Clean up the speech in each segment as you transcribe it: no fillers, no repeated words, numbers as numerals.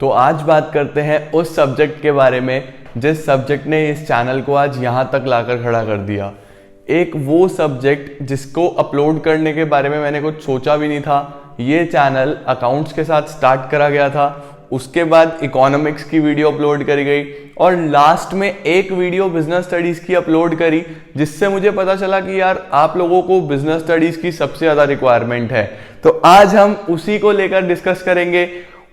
तो आज बात करते हैं उस सब्जेक्ट के बारे में जिस सब्जेक्ट ने इस चैनल को आज यहाँ तक लाकर खड़ा कर दिया। एक वो सब्जेक्ट जिसको अपलोड करने के बारे में मैंने कुछ सोचा भी नहीं था। ये चैनल अकाउंट्स के साथ स्टार्ट करा गया था, उसके बाद इकोनॉमिक्स की वीडियो अपलोड करी गई और लास्ट में एक वीडियो बिजनेस स्टडीज़ की अपलोड करी, जिससे मुझे पता चला कि यार आप लोगों को बिजनेस स्टडीज़ की सबसे ज़्यादा रिक्वायरमेंट है। तो आज हम उसी को लेकर डिस्कस करेंगे,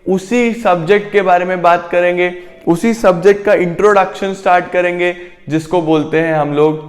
उसी सब्जेक्ट के बारे में बात करेंगे, उसी सब्जेक्ट का इंट्रोडक्शन स्टार्ट करेंगे जिसको बोलते हैं हम लोग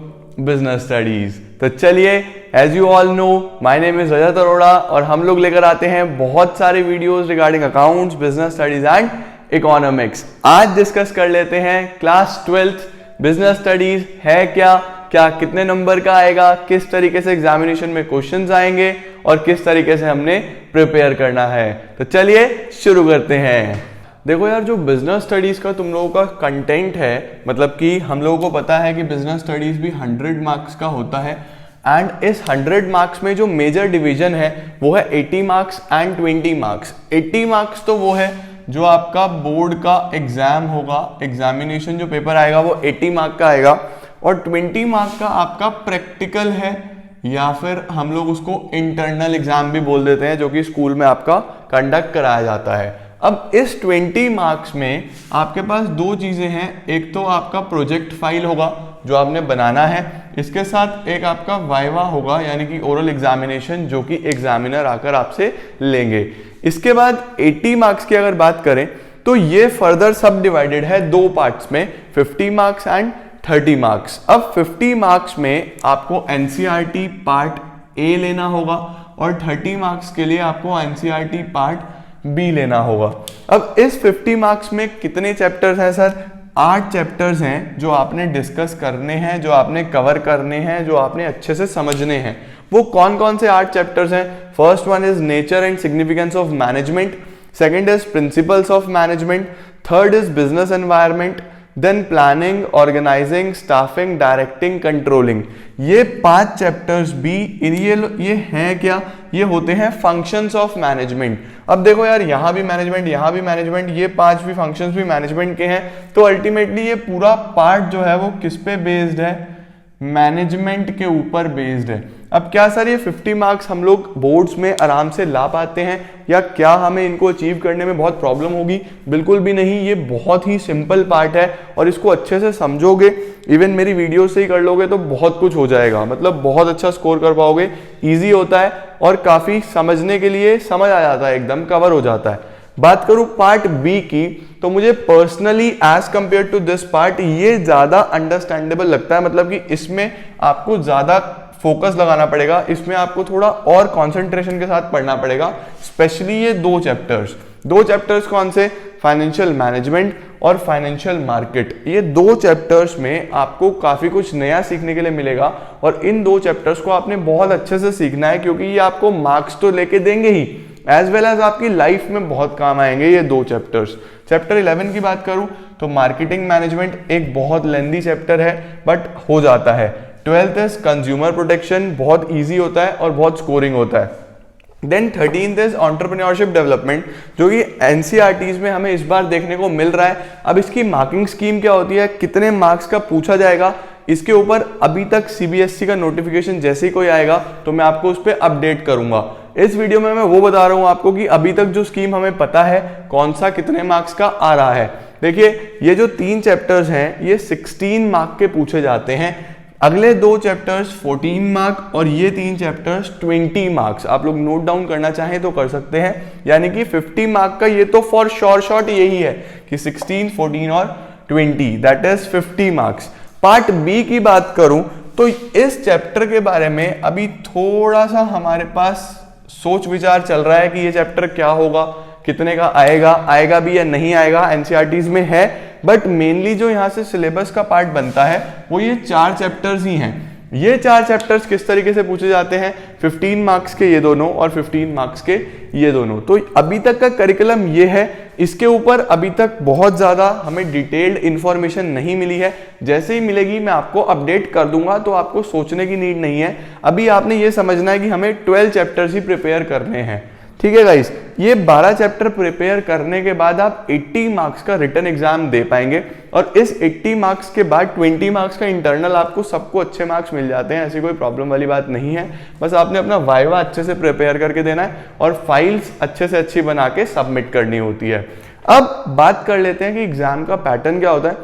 बिजनेस स्टडीज। तो चलिए, as you all know, my name is Rajat Arora और हम लोग लेकर आते हैं बहुत सारे videos regarding accounts, business studies and economics. आज डिस्कस कर लेते हैं क्लास 12th बिजनेस स्टडीज है क्या, कितने नंबर का आएगा, किस तरीके से एग्जामिनेशन में क्वेश्चंस आएंगे और किस तरीके से हमने प्रिपेयर करना है। तो चलिए शुरू करते हैं। देखो यार, जो बिजनेस स्टडीज का तुम लोगों का कंटेंट है, मतलब कि हम लोगों को पता है कि बिजनेस स्टडीज भी 100 मार्क्स का होता है एंड इस 100 मार्क्स में जो मेजर डिवीजन है वो है 80 मार्क्स एंड 20 मार्क्स। 80 मार्क्स तो वो है जो आपका बोर्ड का एग्जाम होगा, एग्जामिनेशन जो पेपर आएगा वो 80 मार्क का आएगा और 20 मार्क का आपका प्रैक्टिकल है या फिर हम लोग उसको इंटरनल एग्जाम भी बोल देते हैं, जो कि स्कूल में आपका कंडक्ट कराया जाता है। अब इस 20 मार्क्स में आपके पास दो चीजें हैं, एक तो आपका प्रोजेक्ट फाइल होगा जो आपने बनाना है, इसके साथ एक आपका वाइवा होगा यानी कि ओरल एग्जामिनेशन, जो कि एग्जामिनर आकर आपसे लेंगे। इसके बाद 80 मार्क्स की अगर बात करें तो ये फर्दर सब डिवाइडेड है दो पार्ट्स में, 50 मार्क्स एंड 30 मार्क्स। अब 50 मार्क्स में आपको एनसीईआरटी पार्ट ए लेना होगा और 30 मार्क्स के लिए आपको एनसीईआरटी पार्ट बी लेना होगा। अब इस 50 मार्क्स में कितने चैप्टर्स हैं सर? 8 चैप्टर्स हैं जो आपने डिस्कस करने हैं, जो आपने कवर करने हैं, जो आपने अच्छे से समझने हैं। वो कौन कौन से 8 चैप्टर्स हैं? First one is nature and significance of management, second is principles of management, third is business environment, then planning, organising, staffing, directing, controlling. ये 5 चैप्टर्स भी ये हैं क्या? ये होते हैं फंक्शंस ऑफ मैनेजमेंट। अब देखो यार, यहाँ भी मैनेजमेंट, यहाँ भी मैनेजमेंट, ये 5 भी फंक्शंस भी मैनेजमेंट के हैं। तो अल्टीमेटली ये पूरा पार्ट जो है वो किस पे बेस्ड है? मैनेजमेंट के ऊपर बेस्ड है। अब क्या सर ये 50 मार्क्स हम लोग बोर्ड्स में आराम से ला पाते हैं या क्या हमें इनको अचीव करने में बहुत प्रॉब्लम होगी? बिल्कुल भी नहीं, ये बहुत ही सिंपल पार्ट है और इसको अच्छे से समझोगे, इवन मेरी वीडियो से ही कर लोगे तो बहुत कुछ हो जाएगा, मतलब बहुत अच्छा स्कोर कर पाओगे। ईजी होता है और काफी समझने के लिए समझ आ जाता है, एकदम कवर हो जाता है। बात करूं पार्ट बी की, तो मुझे personally as compare to this part ये ज्यादा अंडरस्टैंडेबल लगता है, मतलब कि इसमें आपको ज्यादा फोकस लगाना पड़ेगा, इसमें आपको थोड़ा और कंसंट्रेशन के साथ पढ़ना पड़ेगा। स्पेशली ये दो चैप्टर्स कौन से? फाइनेंशियल मैनेजमेंट और फाइनेंशियल मार्केट। ये दो चैप्टर्स में आपको काफी कुछ नया सीखने के लिए मिलेगा और इन दो चैप्टर्स को आपने बहुत अच्छे से सीखना है, क्योंकि ये आपको मार्क्स तो लेके देंगे ही, एज वेल एज आपकी लाइफ में बहुत काम आएंगे ये दो चैप्टर्स। चैप्टर 11 की बात करूं तो मार्केटिंग मैनेजमेंट एक बहुत लेंदी चैप्टर है बट हो जाता है। 12th इज कंज्यूमर प्रोटेक्शन, बहुत इजी होता है और बहुत स्कोरिंग होता है। Then 13th is entrepreneurship development, जो कि एनसीईआरटीज में हमें इस बार देखने को मिल रहा है। अब इसकी मार्किंग स्कीम क्या होती है, कितने मार्क्स का पूछा जाएगा, इसके ऊपर अभी तक सीबीएसई का नोटिफिकेशन जैसे ही कोई आएगा तो मैं आपको उस पर अपडेट करूंगा। इस वीडियो में मैं वो बता रहा हूं आपको कि अभी तक जो स्कीम हमें पता है कौन सा कितने मार्क्स का आ रहा है। देखिए, ये जो 3 चैप्टर्स हैं ये 16 मार्क के पूछे जाते हैं, अगले 2 चैप्टर्स 14 मार्क और ये 3 चैप्टर्स 20 मार्क्स। आप लोग नोट डाउन करना चाहें तो कर सकते हैं, यानी कि 50 मार्क का ये तो फॉर शॉर्ट यही है कि 16, 14 और 20, that is 50 marks. Part B की बात करूं तो इस चैप्टर के बारे में अभी थोड़ा सा हमारे पास सोच विचार चल रहा है कि ये चैप्टर क्या होगा, कितने का आएगा भी या नहीं आएगा, एनसीईआरटीज में है। बट मेनली जो यहाँ से सिलेबस का पार्ट बनता है वो ये 4 चैप्टर्स ही हैं। ये 4 चैप्टर्स किस तरीके से पूछे जाते हैं? 15 मार्क्स के ये दोनों और 15 मार्क्स के ये दोनों। तो अभी तक का करिकुलम ये है, इसके ऊपर अभी तक बहुत ज्यादा हमें डिटेल्ड इंफॉर्मेशन नहीं मिली है। जैसे ही मिलेगी मैं आपको अपडेट कर दूंगा, तो आपको सोचने की नीड नहीं है। अभी आपने ये समझना है कि हमें 12 चैप्टर्स ही प्रिपेयर करने हैं। ठीक है गाइस, ये 12 चैप्टर प्रिपेयर करने के बाद आप 80 मार्क्स का रिटन एग्जाम दे पाएंगे और इस 80 मार्क्स के बाद 20 मार्क्स का इंटरनल आपको सबको अच्छे मार्क्स मिल जाते हैं। ऐसी कोई प्रॉब्लम वाली बात नहीं है, बस आपने अपना वाइवा अच्छे से प्रिपेयर करके देना है और फाइल्स अच्छे से अच्छी बना के सबमिट करनी होती है। अब बात कर लेते हैं कि एग्जाम का पैटर्न क्या होता है,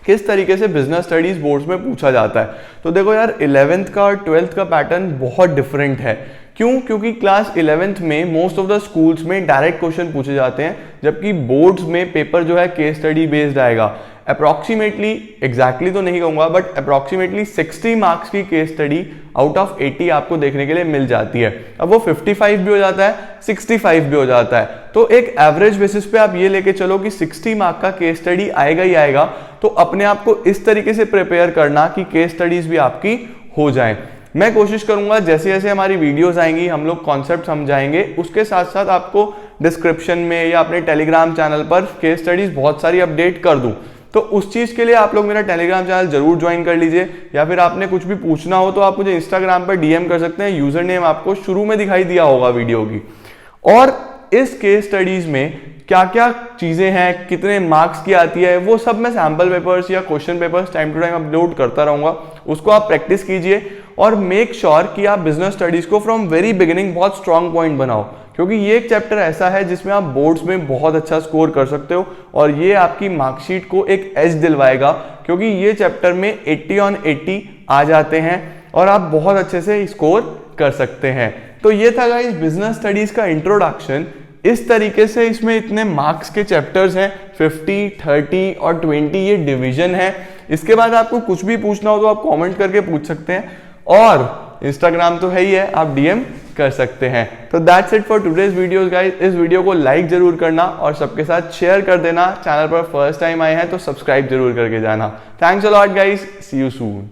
किस तरीके से बिजनेस स्टडीज बोर्ड्स में पूछा जाता है। तो देखो यार, 11th का और 12th का पैटर्न बहुत डिफरेंट है। क्यों? क्योंकि क्लास 11th में मोस्ट ऑफ द स्कूल्स में डायरेक्ट क्वेश्चन पूछे जाते हैं, जबकि बोर्ड्स में पेपर जो है केस स्टडी बेस्ड आएगा। अप्रॉक्सीमेटली, एग्जैक्टली तो नहीं कहूंगा, बट अप्रॉक्सीमेटली 60 मार्क्स की केस स्टडी आउट ऑफ 80 आपको देखने के लिए मिल जाती है। अब वो 55 भी हो जाता है, 65 भी हो जाता है। तो एक एवरेज बेसिस पे आप ये लेके चलो कि 60 मार्क का केस स्टडी आएगा ही आएगा। तो अपने आप को इस तरीके से प्रिपेयर करना कि केस स्टडीज भी आपकी हो जाएं। मैं कोशिश करूंगा जैसे जैसे हमारी वीडियोस आएंगी हम लोग कॉन्सेप्ट समझाएंगे, उसके साथ साथ आपको डिस्क्रिप्शन में या अपने टेलीग्राम चैनल पर केस स्टडीज बहुत सारी अपडेट कर दूं। तो उस चीज के लिए आप लोग मेरा टेलीग्राम चैनल जरूर ज्वाइन कर लीजिए, या फिर आपने कुछ भी पूछना हो तो आप मुझे इंस्टाग्राम पर डीएम कर सकते हैं। यूजर नेम आपको शुरू में दिखाई दिया होगा वीडियो की। और इस केस स्टडीज में क्या क्या चीजें हैं, कितने मार्क्स की आती है, वो सब मैं सैम्पल पेपर्स या question papers time to time upload करता रहूंगा। उसको आप प्रैक्टिस कीजिए और मेक श्योर कि आप बिजनेस स्टडीज को फ्रॉम वेरी बिगिनिंग बहुत स्ट्रॉन्ग पॉइंट बनाओ, क्योंकि ये एक चैप्टर ऐसा है जिसमें आप बोर्ड्स में बहुत अच्छा स्कोर कर सकते हो और ये आपकी मार्कशीट को एक एज दिलवाएगा, क्योंकि ये चैप्टर में 80 on 80 आ जाते हैं और आप बहुत अच्छे से स्कोर कर सकते हैं। तो ये था गाइस बिजनेस स्टडीज का इंट्रोडक्शन। इस तरीके से इसमें इतने मार्क्स के चैप्टर्स हैं, 50, 30 और 20 ये डिवीजन है। इसके बाद आपको कुछ भी पूछना हो तो आप कमेंट करके पूछ सकते हैं और इंस्टाग्राम तो है ही है, आप डीएम कर सकते हैं। तो that's it for today's videos guys. इस वीडियो को लाइक जरूर करना और सबके साथ शेयर कर देना। चैनल पर फर्स्ट टाइम आए हैं तो सब्सक्राइब जरूर करके जाना। Thanks a lot guys, see you soon.